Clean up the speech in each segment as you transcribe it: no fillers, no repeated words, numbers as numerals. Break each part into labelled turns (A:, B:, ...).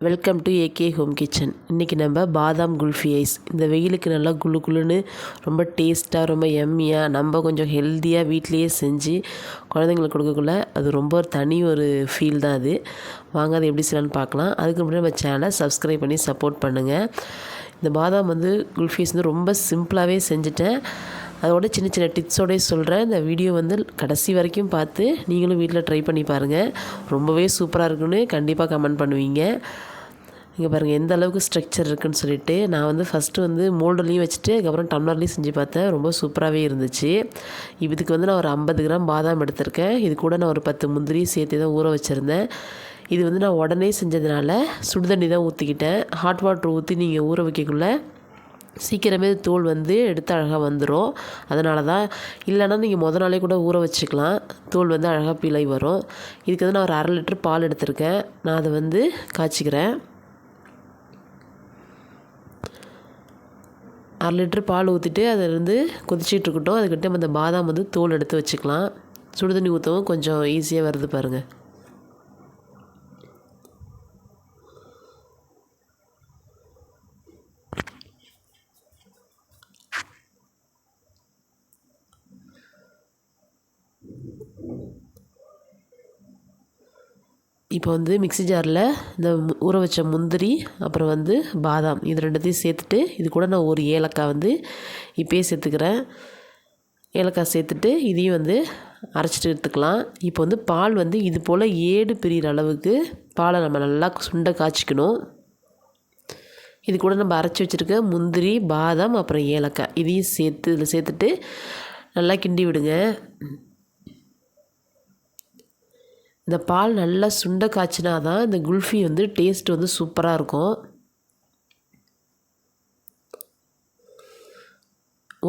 A: Welcome to AK home kitchen. இன்றைக்கி நம்ம பாதாம் குல்ஃபி ஐஸ் இந்த வெயிலுக்கு நல்லா குளு குளுன்னு ரொம்ப டேஸ்ட்டாக ரொம்ப எம்மியாக நம்ம கொஞ்சம் ஹெல்த்தியாக வீட்லேயே செஞ்சு குழந்தைங்களுக்கு கொடுக்கக்குள்ள அது ரொம்ப ஒரு தனி ஒரு ஃபீல் தான் அது. வாங்க அதை எப்படி செய்யலான்னு பார்க்கலாம். அதுக்கு முன்னாடி நம்ம சேனலை சப்ஸ்கிரைப் பண்ணி சப்போர்ட் பண்ணுங்கள். இந்த பாதாம் குல்ஃபி ஐஸ் ரொம்ப சிம்பிளாகவே செஞ்சுட்டேன். அதோட சின்ன சின்ன டிப்ஸோடய சொல்கிறேன். இந்த வீடியோ கடைசி வரைக்கும் பார்த்து நீங்களும் வீட்டில் ட்ரை பண்ணி பாருங்கள். ரொம்பவே சூப்பராக இருக்குன்னு கண்டிப்பாக கமெண்ட் பண்ணுவீங்க. இங்கே பாருங்கள் எந்த அளவுக்கு ஸ்ட்ரக்சர் இருக்குதுன்னு சொல்லிட்டு நான் ஃபஸ்ட்டு மோல்டுலேயும் வச்சுட்டு அதுக்கப்புறம் டம்ளர்லேயும் செஞ்சு பார்த்தேன். ரொம்ப சூப்பராகவே இருந்துச்சு. இதுக்கு நான் ஒரு 50 கிராம் பாதாம் எடுத்திருக்கேன். இது கூட நான் ஒரு 10 முந்திரி சேர்த்து தான் ஊற வச்சுருந்தேன். இது நான் உடனே செஞ்சதுனால சுடுதண்ணி தான் ஊற்றிக்கிட்டேன். ஹாட் வாட்டர் ஊற்றி நீங்கள் ஊற வைக்கக்குள்ளே சீக்கிரமே தோல் எடுத்து அழகாக வந்துடும். அதனால தான். இல்லைன்னா நீங்கள் நாளே கூட ஊற வச்சுக்கலாம். தோல் அழகாக பிழை வரும். இதுக்கு நான் ஒரு 1/2 லிட்டர் பால் எடுத்திருக்கேன். நான் அதை காய்ச்சிக்கிறேன். 1/2 லிட்டர் பால் ஊற்றிட்டு அதில் கொதிச்சிட்டு இருக்கட்டும். அதுக்கிட்ட அந்த பாதாம் தோல் எடுத்து வச்சுக்கலாம். சுடுதண்ணி ஊற்றவும் கொஞ்சம் ஈஸியாக வருது பாருங்கள். இப்போ மிக்ஸி ஜாரில் இந்த ஊற வச்ச முந்திரி அப்புறம் பாதாம் இது ரெண்டுத்தையும் சேர்த்துட்டு இது கூட நான் ஒரு ஏலக்காய் இப்போயே சேர்த்துக்கிறேன். ஏலக்காய் சேர்த்துட்டு இதையும் அரைச்சிட்டு எடுத்துக்கலாம். இப்போ பால் இது போல் ஏடு பிரிகிற அளவுக்கு பாலை நம்ம நல்லா சுண்டை காய்ச்சிக்கணும். இது கூட நம்ம அரைச்சி வச்சுருக்க முந்திரி பாதாம் அப்புறம் ஏலக்காய் இதையும் இதில் சேர்த்துட்டு நல்லா கிண்டி விடுங்க. இந்த பால் நல்லா சுண்டை காய்ச்சினா தான் இந்த குல்ஃபி டேஸ்ட் சூப்பராக இருக்கும்.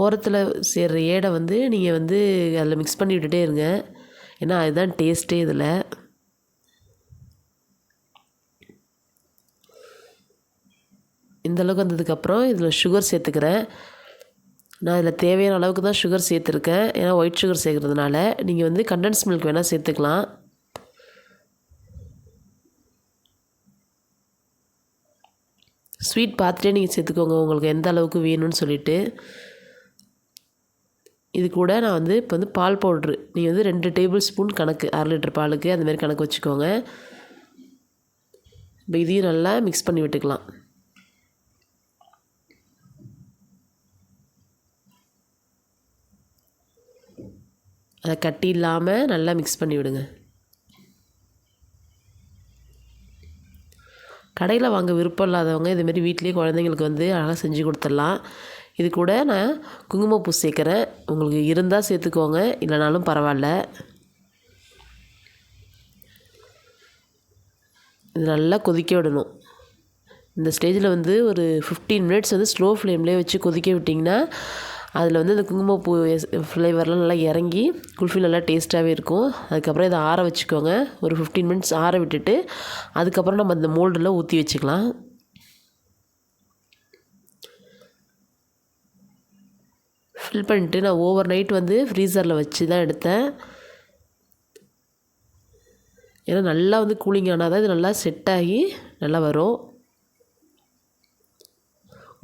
A: ஓரத்தில் சேர்கிற ஏடை நீங்கள் அதில் மிக்ஸ் பண்ணி விட்டுட்டே இருங்க. ஏன்னா அதுதான் டேஸ்ட்டே இதில். இந்தளவுக்கு வந்ததுக்கப்புறம் இதில் சுகர் சேர்த்துக்கிறேன். நான் இதில் தேவையான அளவுக்கு தான் சுகர் சேர்த்துருக்கேன். ஏன்னா ஒயிட் சுகர் சேர்க்குறதுனால நீங்கள் கண்டென்ஸ் மில்க் வேணால் சேர்த்துக்கலாம். ஸ்வீட் பார்த்துட்டே நீங்கள் சேர்த்துக்கோங்க உங்களுக்கு எந்த அளவுக்கு வேணும்னு சொல்லிவிட்டு. இது கூட நான் இப்போ பால் பவுட்ரு நீங்கள் 2 டேபிள் ஸ்பூன் கணக்கு 1/2 லிட்டர் பாலுக்கு அந்தமாரி கணக்கு வச்சுக்கோங்க. இப்போ இதையும் நல்லா மிக்ஸ் பண்ணி விட்டுக்கலாம். அதை கட்டி இல்லாமல் நல்லா மிக்ஸ் பண்ணி விடுங்க. கடையில் வாங்க விருப்பம் இல்லாதவங்க இதுமாரி வீட்லேயே குழந்தைங்களுக்கு அழகாக செஞ்சு கொடுத்துடலாம். இது கூட நான் குங்குமப்பூ சேர்க்குறேன். உங்களுக்கு இருந்தால் சேர்த்துக்கோங்க, இல்லைனாலும் பரவாயில்ல. இது நல்லா கொதிக்க விடணும். இந்த ஸ்டேஜில் ஒரு 15 மினிட்ஸ் ஸ்லோ ஃப்ளேம்லேயே வச்சு கொதிக்க விட்டிங்கன்னா அதில் அந்த குங்குமப்பூ ஃப்ளேவர்லாம் நல்லா இறங்கி குல்ஃபி நல்லா டேஸ்ட்டாகவே இருக்கும். அதுக்கப்புறம் இதை ஆற வச்சுக்கோங்க. ஒரு 15 மினிட்ஸ் ஆற விட்டுட்டு அதுக்கப்புறம் நம்ம அந்த மோல்டில் ஊற்றி வச்சுக்கலாம். ஃபில் பண்ணிட்டு நான் ஓவர் நைட் ஃப்ரீசரில் வச்சு தான் எடுத்தேன். ஏன்னா நல்லா கூலிங் ஆனால் தான் இது நல்லா செட் ஆகி நல்லா வரும்.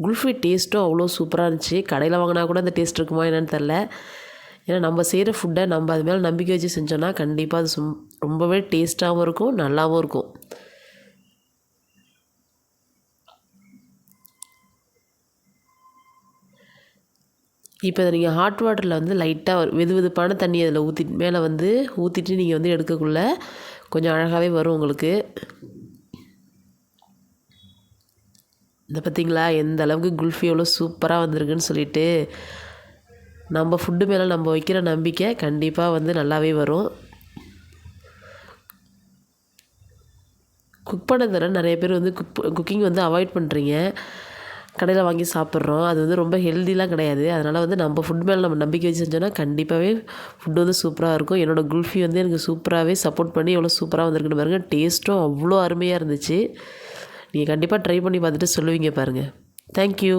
A: குல்ஃபி டேஸ்ட்டும் அவ்வளோ சூப்பராக இருந்துச்சு. கடையில் வாங்கினா கூட அந்த டேஸ்ட் இருக்குமா என்னென்னு தெரில. ஏன்னா நம்ம செய்கிற ஃபுட்டை நம்ம அது மேலே நம்பிக்கை வச்சு செஞ்சோன்னா கண்டிப்பாக அது ரொம்பவே டேஸ்ட்டாகவும் இருக்கும், நல்லாவும் இருக்கும். இப்போ இதை நீங்கள் ஹாட் வாட்டரில் லைட்டாக வெதுவெதுப்பான தண்ணி அதில் ஊற்றிட்டு மேலே ஊற்றிட்டு நீங்கள் எடுக்கக்குள்ள கொஞ்சம் அழகாகவே வரும் உங்களுக்கு. இந்த பார்த்திங்களா எந்த அளவுக்கு குல்ஃபி எவ்வளோ சூப்பராக வந்திருக்குன்னு சொல்லிட்டு. நம்ம ஃபுட்டு மேலே நம்ம வைக்கிற நம்பிக்கை கண்டிப்பாக நல்லாவே வரும். குக் பண்ண நிறைய பேர் குக்கிங் அவாய்ட் பண்ணுறீங்க. கடையில் வாங்கி சாப்பிட்றோம். அது ரொம்ப ஹெல்திலாம் கிடையாது. அதனால் நம்ம ஃபுட் மேலே நம்ம நம்பிக்கை வச்சு செஞ்சோன்னா கண்டிப்பாகவே ஃபுட்டு சூப்பராக இருக்கும். என்னோடய குல்ஃபி எனக்கு சூப்பராகவே சப்போர்ட் பண்ணி எவ்வளோ சூப்பராக வந்திருக்குன்னு பாருங்கள். டேஸ்ட்டும் அவ்வளோ அருமையாக இருந்துச்சு. நீங்கள் கண்டிப்பாக ட்ரை பண்ணி பார்த்துட்டு சொல்லுவீங்க பாருங்கள். தேங்க்யூ.